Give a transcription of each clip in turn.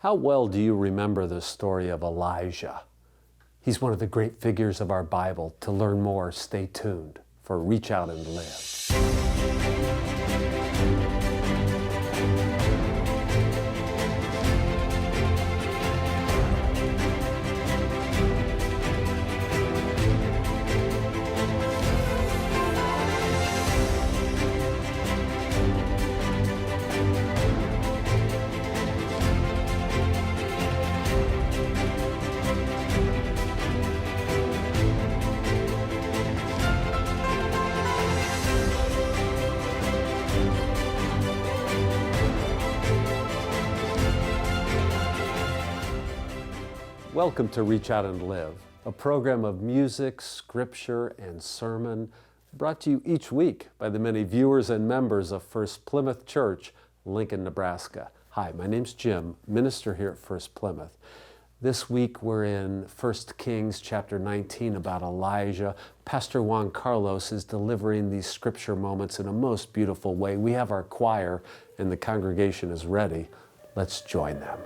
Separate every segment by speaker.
Speaker 1: How well do you remember the story of Elijah? He's one of the great figures of our Bible. To learn more, stay tuned for Reach Out and Live. Welcome to Reach Out and Live, a program of music, scripture, and sermon brought to you each week by the many viewers and members of First-Plymouth Church, Lincoln, Nebraska. Hi, my name's Jim, minister here at First-Plymouth. This week we're in 1 Kings chapter 19 about Elijah. Pastor Juan Carlos is delivering these scripture moments in a most beautiful way. We have our choir and the congregation is ready. Let's join them.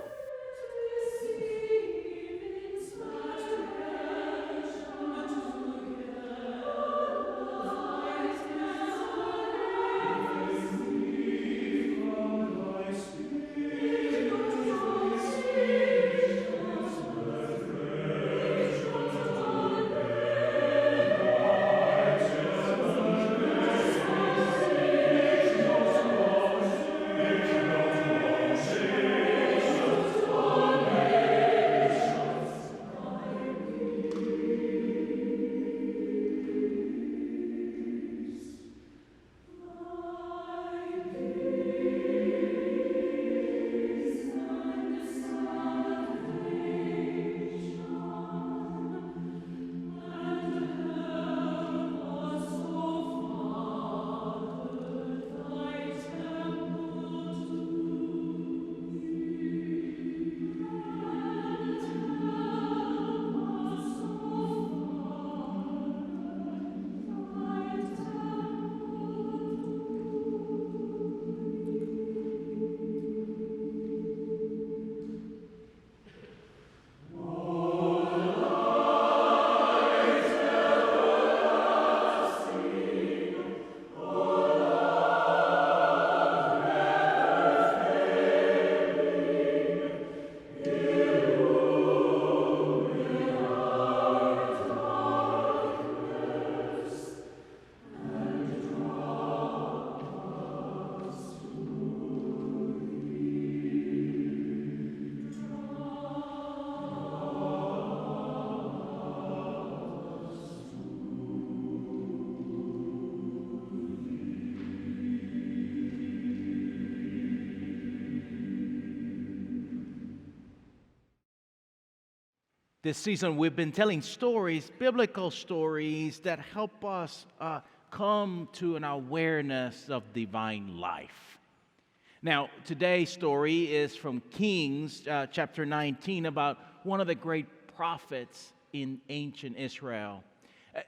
Speaker 2: This season, we've been telling stories, biblical stories, that help us come to an awareness of divine life. Now, today's story is from Kings chapter 19 about one of the great prophets in ancient Israel.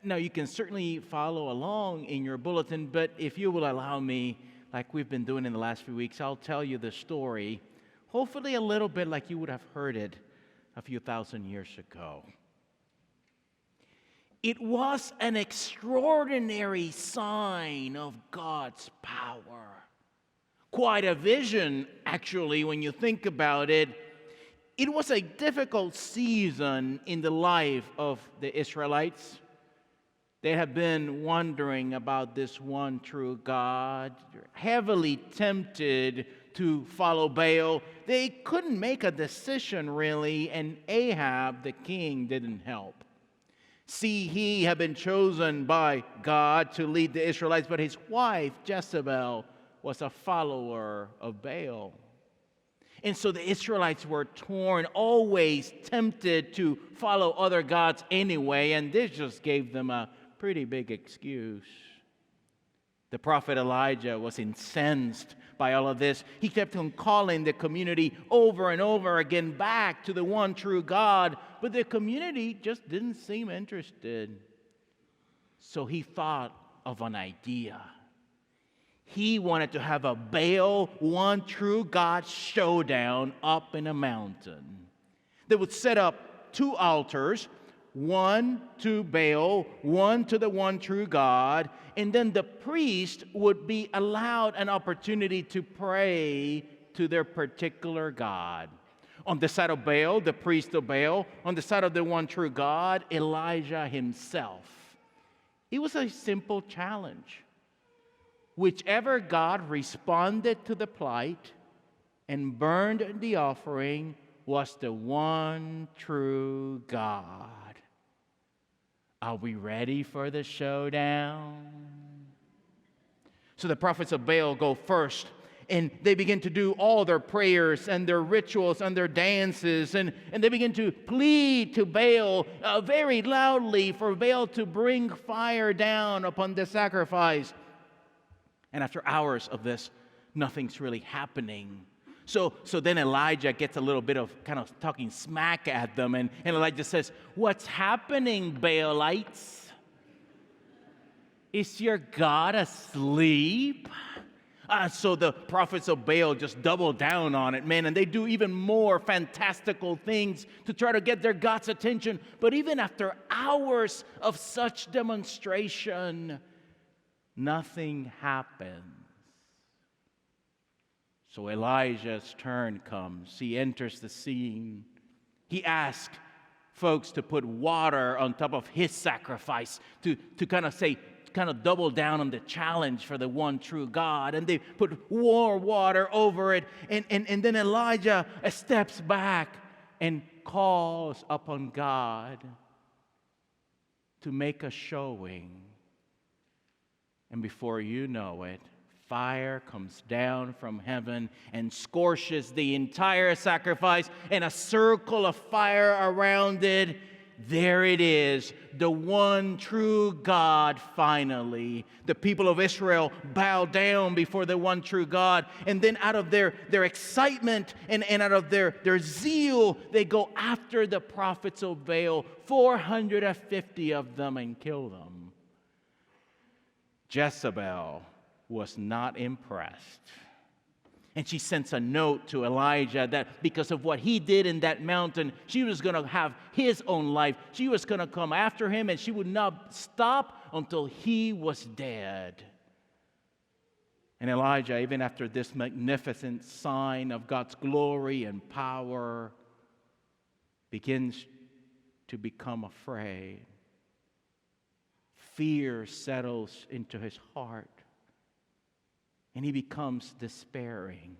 Speaker 2: Now, you can certainly follow along in your bulletin, but if you will allow me, like we've been doing in the last few weeks, I'll tell you the story, hopefully a little bit like you would have heard it a few thousand years ago. It was an extraordinary sign of God's power. Quite a vision, actually, when you think about it. It was a difficult season in the life of the Israelites. They have been wondering about this one true God, heavily tempted to follow Baal. They couldn't make a decision, really, and Ahab, the king, didn't help. See, he had been chosen by God to lead the Israelites, but his wife, Jezebel, was a follower of Baal. And so the Israelites were torn, always tempted to follow other gods anyway, and this just gave them a pretty big excuse. The prophet Elijah was incensed by all of this. He kept on calling the community over and over again back to the one true God, but the community just didn't seem interested. So he thought of an idea. He wanted to have a Baal, one true God showdown up in a mountain. They would set up 2 altars, one to Baal, one to the one true God, and then the priest would be allowed an opportunity to pray to their particular God. On the side of Baal, the priest of Baal. On the side of the one true God, Elijah himself. It was a simple challenge. Whichever God responded to the plight and burned the offering was the one true God. Are we ready for the showdown? So the prophets of Baal go first, and they begin to do all their prayers and their rituals and their dances, and they begin to plead to Baal very loudly for Baal to bring fire down upon the sacrifice. And after hours of this, nothing's really happening. So then Elijah gets a little bit of kind of talking smack at them, and Elijah says, "What's happening, Baalites? Is your God asleep?" So the prophets of Baal just double down on it, man, and they do even more fantastical things to try to get their God's attention. But even after hours of such demonstration, nothing happens. So Elijah's turn comes. He enters the scene. He asks folks to put water on top of his sacrifice to kind of double down on the challenge for the one true God. And they put more water over it. And then Elijah steps back and calls upon God to make a showing. And before you know it, fire comes down from heaven and scorches the entire sacrifice, and a circle of fire around it. There it is, the one true God finally. The people of Israel bow down before the one true God, and then out of their excitement and out of their zeal, they go after the prophets of Baal, 450 of them, and kill them. Jezebel was not impressed. And she sends a note to Elijah that because of what he did in that mountain, she was going to have his own life. She was going to come after him, and she would not stop until he was dead. And Elijah, even after this magnificent sign of God's glory and power, begins to become afraid. Fear settles into his heart. And he becomes despairing.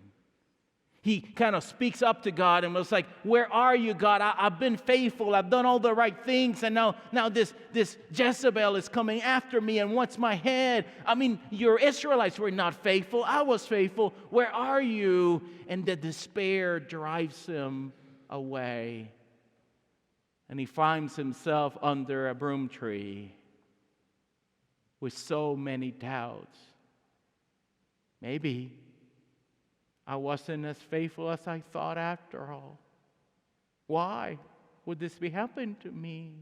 Speaker 2: He kind of speaks up to God and was like, "Where are you, God? I've been faithful. I've done all the right things. And now this Jezebel is coming after me and wants my head. I mean, your Israelites were not faithful. I was faithful. Where are you?" And the despair drives him away. And he finds himself under a broom tree with so many doubts. Maybe I wasn't as faithful as I thought after all. Why would this be happening to me?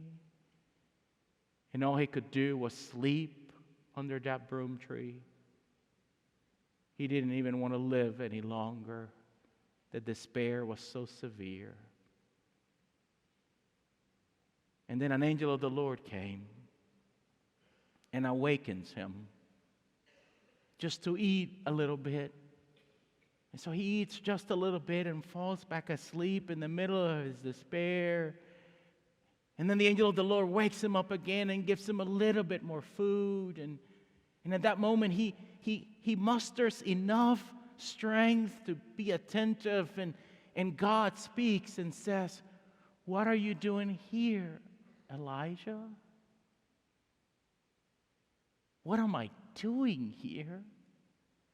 Speaker 2: And all he could do was sleep under that broom tree. He didn't even want to live any longer. The despair was so severe. And then an angel of the Lord came and awakens him just to eat a little bit. And so he eats just a little bit and falls back asleep in the middle of his despair. And then the angel of the Lord wakes him up again and gives him a little bit more food. And at that moment, he musters enough strength to be attentive. And God speaks and says, "What are you doing here, Elijah?" What am I doing here?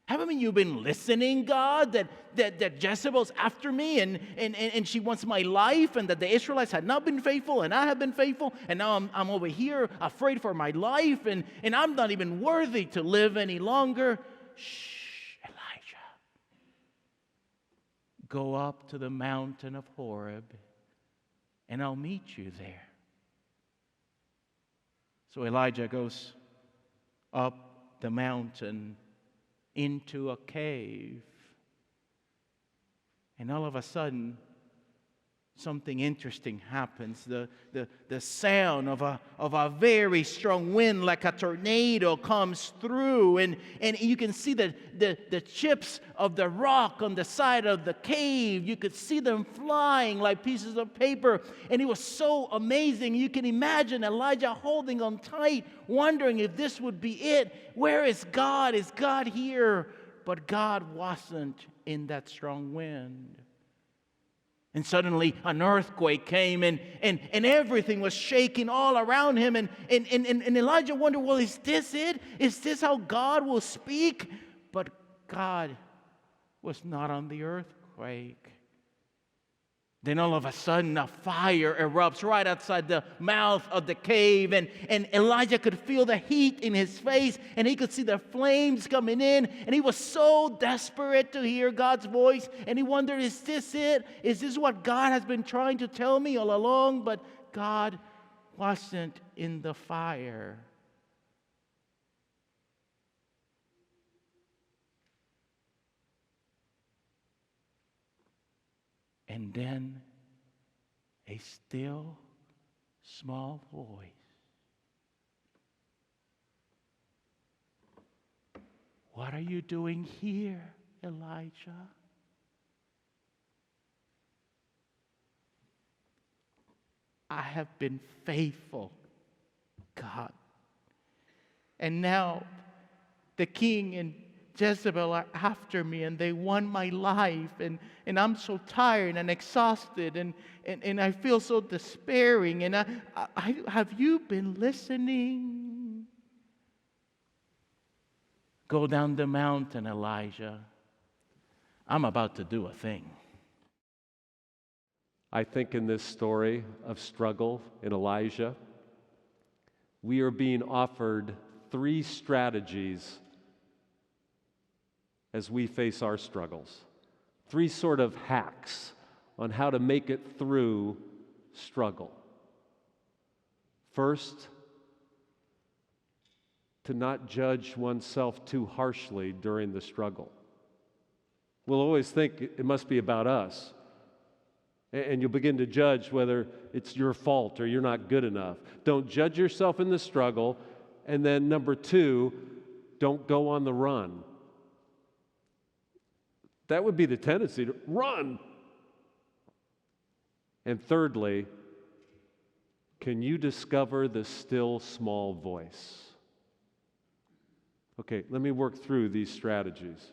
Speaker 2: Haven't you been listening, God, that Jezebel's after me and she wants my life, and that the Israelites had not been faithful and I have been faithful, and now I'm over here afraid for my life, and I'm not even worthy to live any longer. Shh, Elijah. Go up to the mountain of Horeb and I'll meet you there. So Elijah goes up the mountain, into a cave. And all of a sudden, something interesting happens. The sound of a very strong wind, like a tornado, comes through, and you can see the chips of the rock on the side of the cave. You could see them flying like pieces of paper, and it was so amazing. You can imagine Elijah holding on tight, wondering if this would be it. Where is God? Is God here? But God wasn't in that strong wind. And suddenly an earthquake came, and everything was shaking all around him. And Elijah wondered, well, is this it? Is this how God will speak? But God was not on the earthquake. Then all of a sudden a fire erupts right outside the mouth of the cave, and Elijah could feel the heat in his face, and he could see the flames coming in, and he was so desperate to hear God's voice, and he wondered, is this it? Is this what God has been trying to tell me all along? But God wasn't in the fire. And then a still, small voice. What are you doing here, Elijah? I have been faithful, God. And now the king and Jezebel are after me, and they want my life, and I'm so tired and exhausted, and I feel so despairing, and I have you been listening? Go down the mountain, Elijah. I'm about to do a thing.
Speaker 1: I think in this story of struggle in Elijah, we are being offered 3 strategies as we face our struggles. 3 sort of hacks on how to make it through struggle. First, to not judge oneself too harshly during the struggle. We'll always think it must be about us. And you'll begin to judge whether it's your fault or you're not good enough. Don't judge yourself in the struggle. And then number 2, don't go on the run. That would be the tendency to run. And thirdly, can you discover the still small voice? Okay, let me work through these strategies.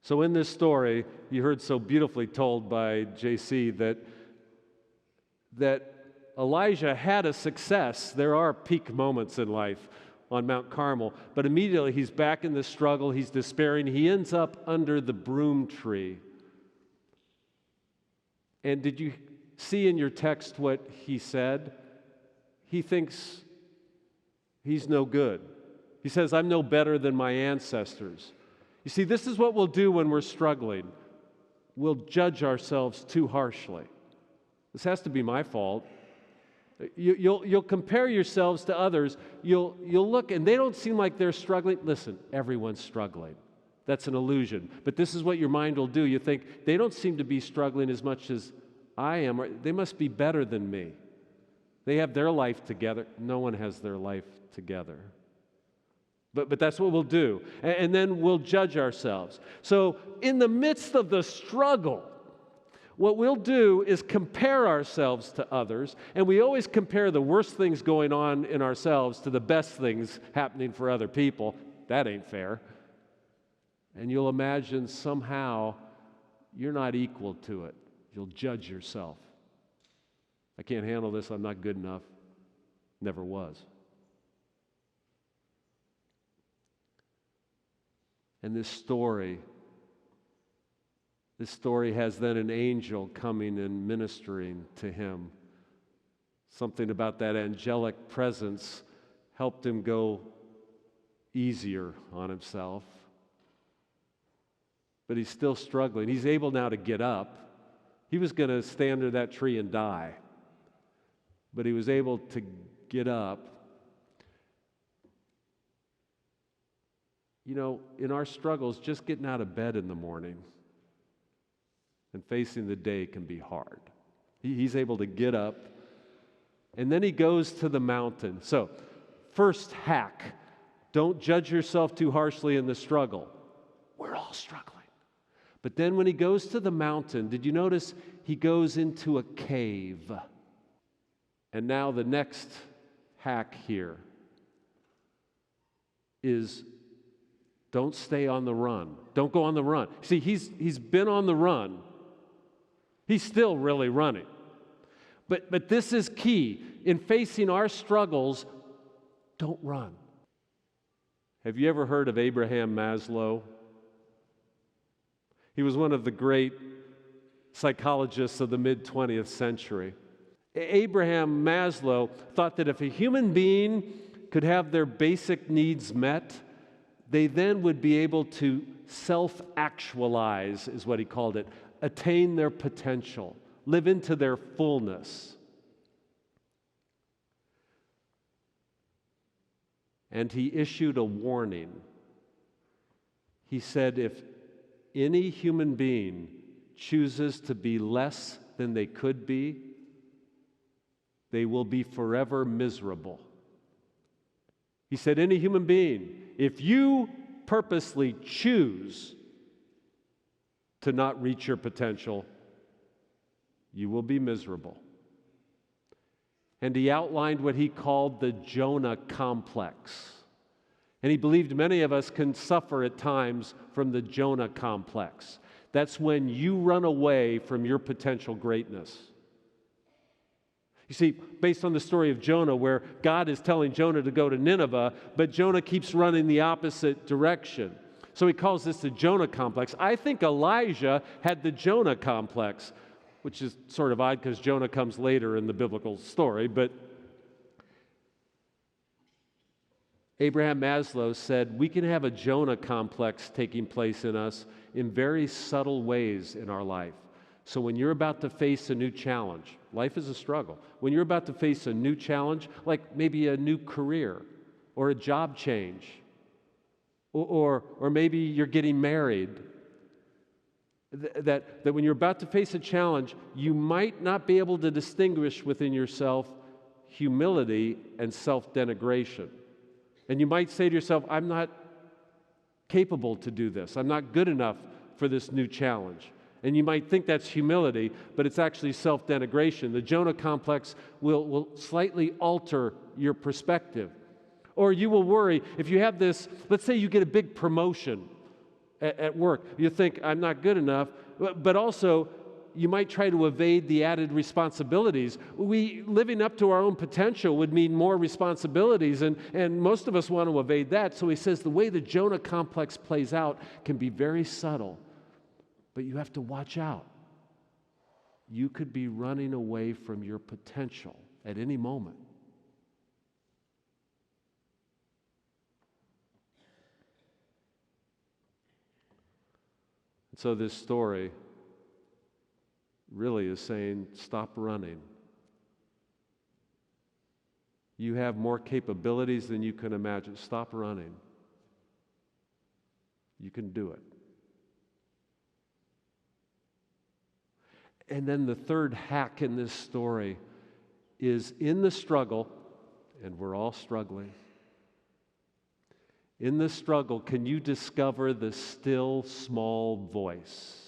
Speaker 1: So in this story, you heard so beautifully told by JC that Elijah had a success. There are peak moments in life on Mount Carmel, but immediately he's back in the struggle, he's despairing, he ends up under the broom tree. And did you see in your text what he said? He thinks he's no good. He says, I'm no better than my ancestors. You see, this is what we'll do when we're struggling. We'll judge ourselves too harshly. This has to be my fault. You'll compare yourselves to others. You'll look, and they don't seem like they're struggling. Listen, everyone's struggling. That's an illusion. But this is what your mind will do. You think, they don't seem to be struggling as much as I am. Or they must be better than me. They have their life together. No one has their life together. But that's what we'll do. And then we'll judge ourselves. So in the midst of the struggle, what we'll do is compare ourselves to others, and we always compare the worst things going on in ourselves to the best things happening for other people. That ain't fair. And you'll imagine somehow you're not equal to it. You'll judge yourself. I can't handle this. I'm not good enough. Never was. And this story has then an angel coming and ministering to him. Something about that angelic presence helped him go easier on himself. But he's still struggling. He's able now to get up. He was going to stay under that tree and die. But he was able to get up. You know, in our struggles, just getting out of bed in the morning and facing the day can be hard. He's able to get up, and then he goes to the mountain. So, first hack, don't judge yourself too harshly in the struggle. We're all struggling. But then when he goes to the mountain, did you notice he goes into a cave? And now the next hack here is don't stay on the run. Don't go on the run. See, he's been on the run. He's still really running. But this is key. In facing our struggles, don't run. Have you ever heard of Abraham Maslow? He was one of the great psychologists of the mid-20th century. Abraham Maslow thought that if a human being could have their basic needs met, they then would be able to self-actualize, is what he called it, attain their potential, live into their fullness. And he issued a warning. He said, if any human being chooses to be less than they could be, they will be forever miserable. He said, any human being, if you purposely choose to not reach your potential, you will be miserable. And he outlined what he called the Jonah complex. And he believed many of us can suffer at times from the Jonah complex. That's when you run away from your potential greatness. You see, based on the story of Jonah, where God is telling Jonah to go to Nineveh, but Jonah keeps running the opposite direction. So he calls this the Jonah complex. I think Elijah had the Jonah complex, which is sort of odd because Jonah comes later in the biblical story, but Abraham Maslow said we can have a Jonah complex taking place in us in very subtle ways in our life. So when you're about to face a new challenge, life is a struggle. When you're about to face a new challenge, like maybe a new career or a job change, or maybe you're getting married, that when you're about to face a challenge, you might not be able to distinguish within yourself humility and self-denigration. And you might say to yourself, I'm not capable to do this. I'm not good enough for this new challenge. And you might think that's humility, but it's actually self-denigration. The Jonah complex will slightly alter your perspective. Or you will worry if you have this, let's say you get a big promotion at work. You think, I'm not good enough, but also you might try to evade the added responsibilities. Living up to our own potential would mean more responsibilities, and most of us want to evade that. So he says the way the Jonah complex plays out can be very subtle, but you have to watch out. You could be running away from your potential at any moment. And so this story really is saying, stop running. You have more capabilities than you can imagine. Stop running. You can do it. And then the third hack in this story is in the struggle, and we're all struggling. In the struggle, can you discover the still small voice?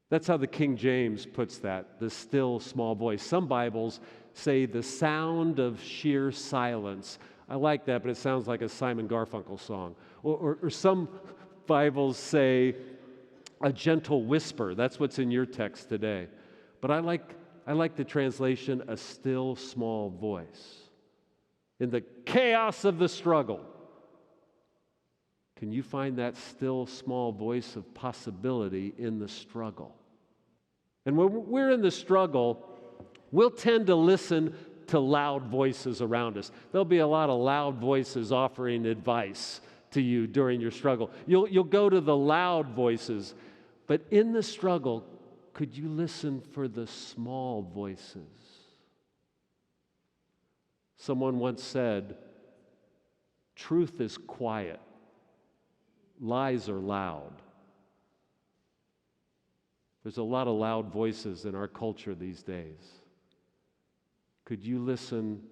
Speaker 1: That's how the King James puts that, the still small voice. Some Bibles say the sound of sheer silence. I like that, but it sounds like a Simon Garfunkel song. Or some Bibles say a gentle whisper. That's what's in your text today. But I like the translation, a still small voice. In the chaos of the struggle, can you find that still small voice of possibility in the struggle? And when we're in the struggle, we'll tend to listen to loud voices around us. There'll be a lot of loud voices offering advice to you during your struggle. You'll go to the loud voices, but in the struggle, could you listen for the small voices? Someone once said, Truth is quiet. Lies are loud. There's a lot of loud voices in our culture these days. Could you listen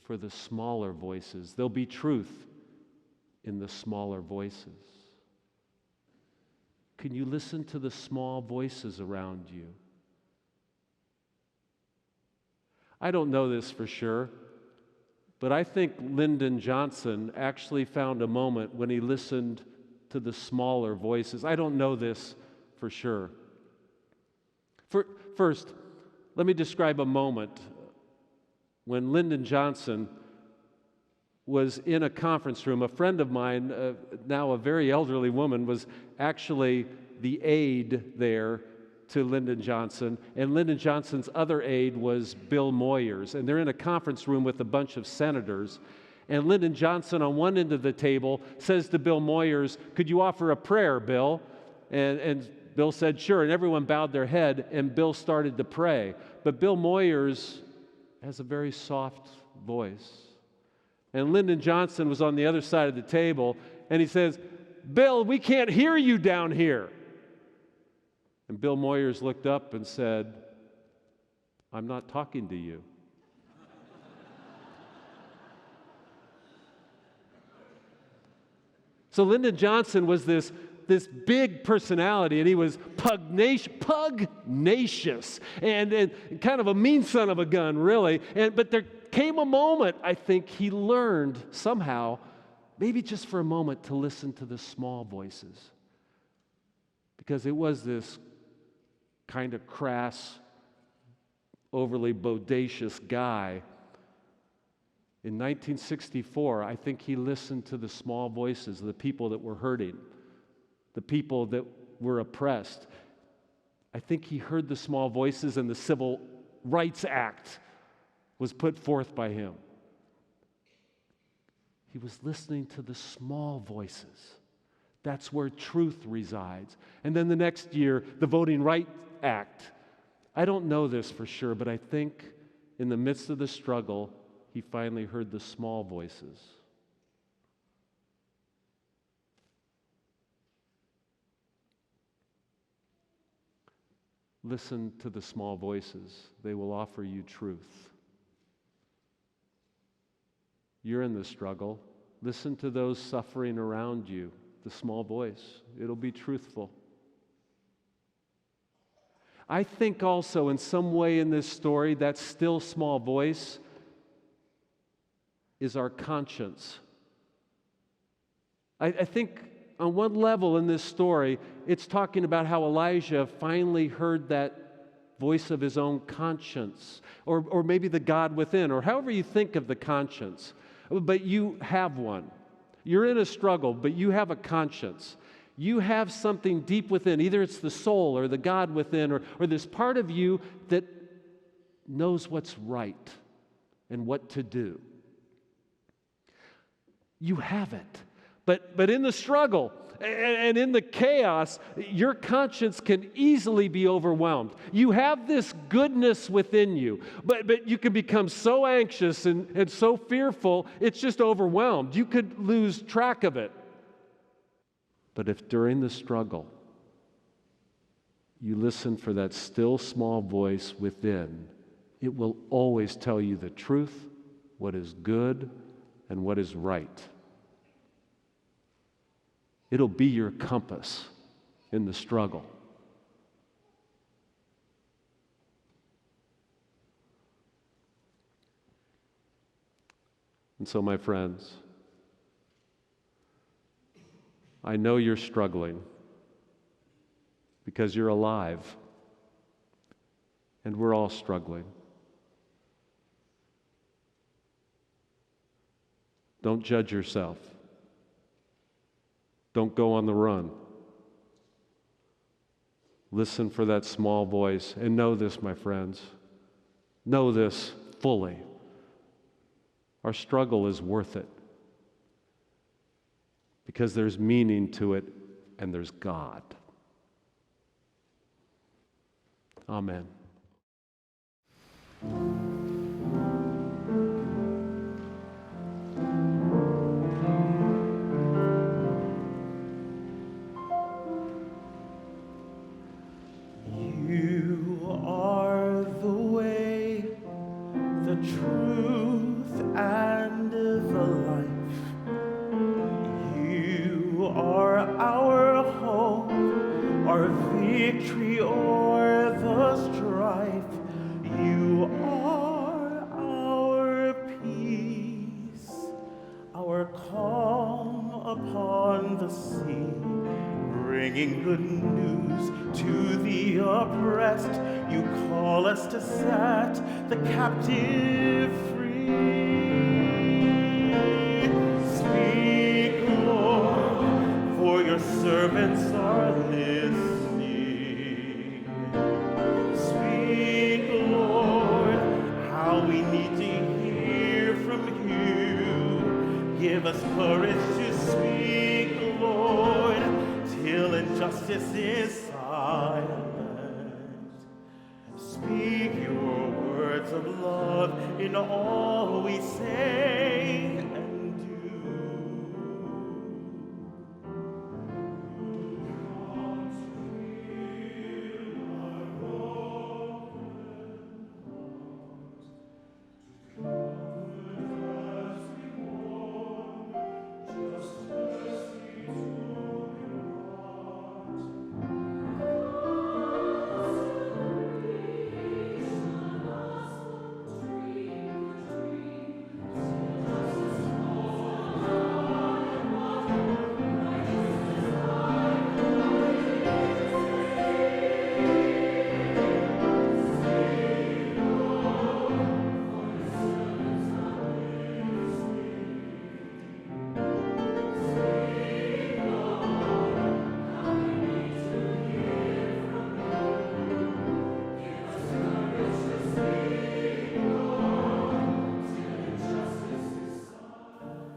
Speaker 1: for the smaller voices? There'll be truth in the smaller voices. Can you listen to the small voices around you? I don't know this for sure, but I think Lyndon Johnson actually found a moment when he listened to the smaller voices. I don't know this for sure. First, let me describe a moment when Lyndon Johnson was in a conference room. A friend of mine, now a very elderly woman, was actually the aide there to Lyndon Johnson, and Lyndon Johnson's other aide was Bill Moyers, and they're in a conference room with a bunch of senators, and Lyndon Johnson on one end of the table says to Bill Moyers, "Could you offer a prayer, Bill?" And Bill said, "Sure," and everyone bowed their head, and Bill started to pray. But Bill Moyers has a very soft voice. And Lyndon Johnson was on the other side of the table, and he says, "Bill, we can't hear you down here." And Bill Moyers looked up and said, "I'm not talking to you." So Lyndon Johnson was this big personality, and he was pugnacious and kind of a mean son of a gun, really. But there came a moment, I think, he learned somehow, maybe just for a moment, to listen to the small voices. Because it was this kind of crass, overly bodacious guy. In 1964, I think he listened to the small voices, the people that were hurting, the people that were oppressed. I think he heard the small voices, and the Civil Rights Act was put forth by him. He was listening to the small voices. That's where truth resides. And then the next year, the Voting Rights Act. I don't know this for sure, but I think in the midst of the struggle, he finally heard the small voices. Listen to the small voices. They will offer you truth. You're in the struggle. Listen to those suffering around you, the small voice. It'll be truthful. I think also in some way in this story, that still small voice is our conscience. I think on one level in this story, it's talking about how Elijah finally heard that voice of his own conscience, or maybe the God within, or however you think of the conscience. But you have one. You're in a struggle, but you have a conscience. You have something deep within. Either it's the soul or the God within, or this part of you that knows what's right and what to do. You have it. But in the struggle and in the chaos, your conscience can easily be overwhelmed. You have this goodness within you, but you can become so anxious and so fearful, it's just overwhelmed. You could lose track of it. But if during the struggle you listen for that still small voice within, it will always tell you the truth, what is good, and what is right. It'll be your compass in the struggle. And so, my friends, I know you're struggling because you're alive, and we're all struggling. Don't judge yourself. Don't go on the run. Listen for that small voice, and know this, my friends. Know this fully. Our struggle is worth it because there's meaning to it and there's God. Amen.
Speaker 3: victory o'er the strife. You are our peace, our calm upon the sea, bringing good news to the oppressed. You call us to set the captive free. Speak, Lord, for your servants are listening. Speak, Lord, how we need to hear from you. Give us courage to speak, Lord, till injustice is silent. Speak your words of love in all we say and do.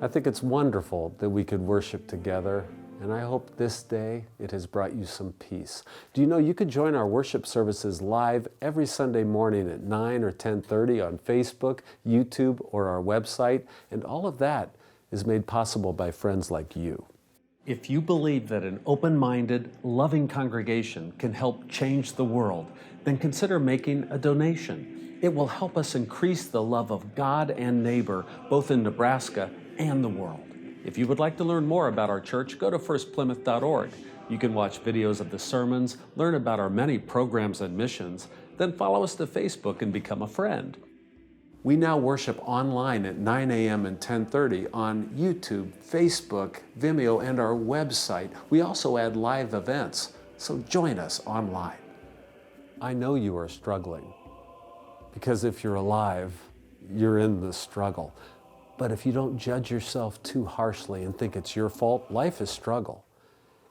Speaker 1: I think it's wonderful that we could worship together, and I hope this day it has brought you some peace. Do you know you could join our worship services live every Sunday morning at 9 or 10:30 on Facebook, YouTube, or our website, and all of that is made possible by friends like you. If you believe that an open-minded, loving congregation can help change the world, then consider making a donation. It will help us increase the love of God and neighbor, both in Nebraska and the world. If you would like to learn more about our church, go to firstplymouth.org. You can watch videos of the sermons, learn about our many programs and missions, then follow us to Facebook and become a friend. We now worship online at 9 a.m. and 10:30 on YouTube, Facebook, Vimeo, and our website. We also add live events, so join us online. I know you are struggling, because if you're alive, you're in the struggle. But if you don't judge yourself too harshly and think it's your fault, life is struggle.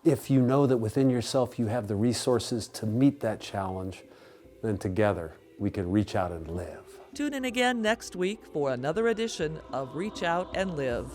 Speaker 1: If you know that within yourself you have the resources to meet that challenge, then together we can reach out and live.
Speaker 4: Tune in again next week for another edition of Reach Out and Live.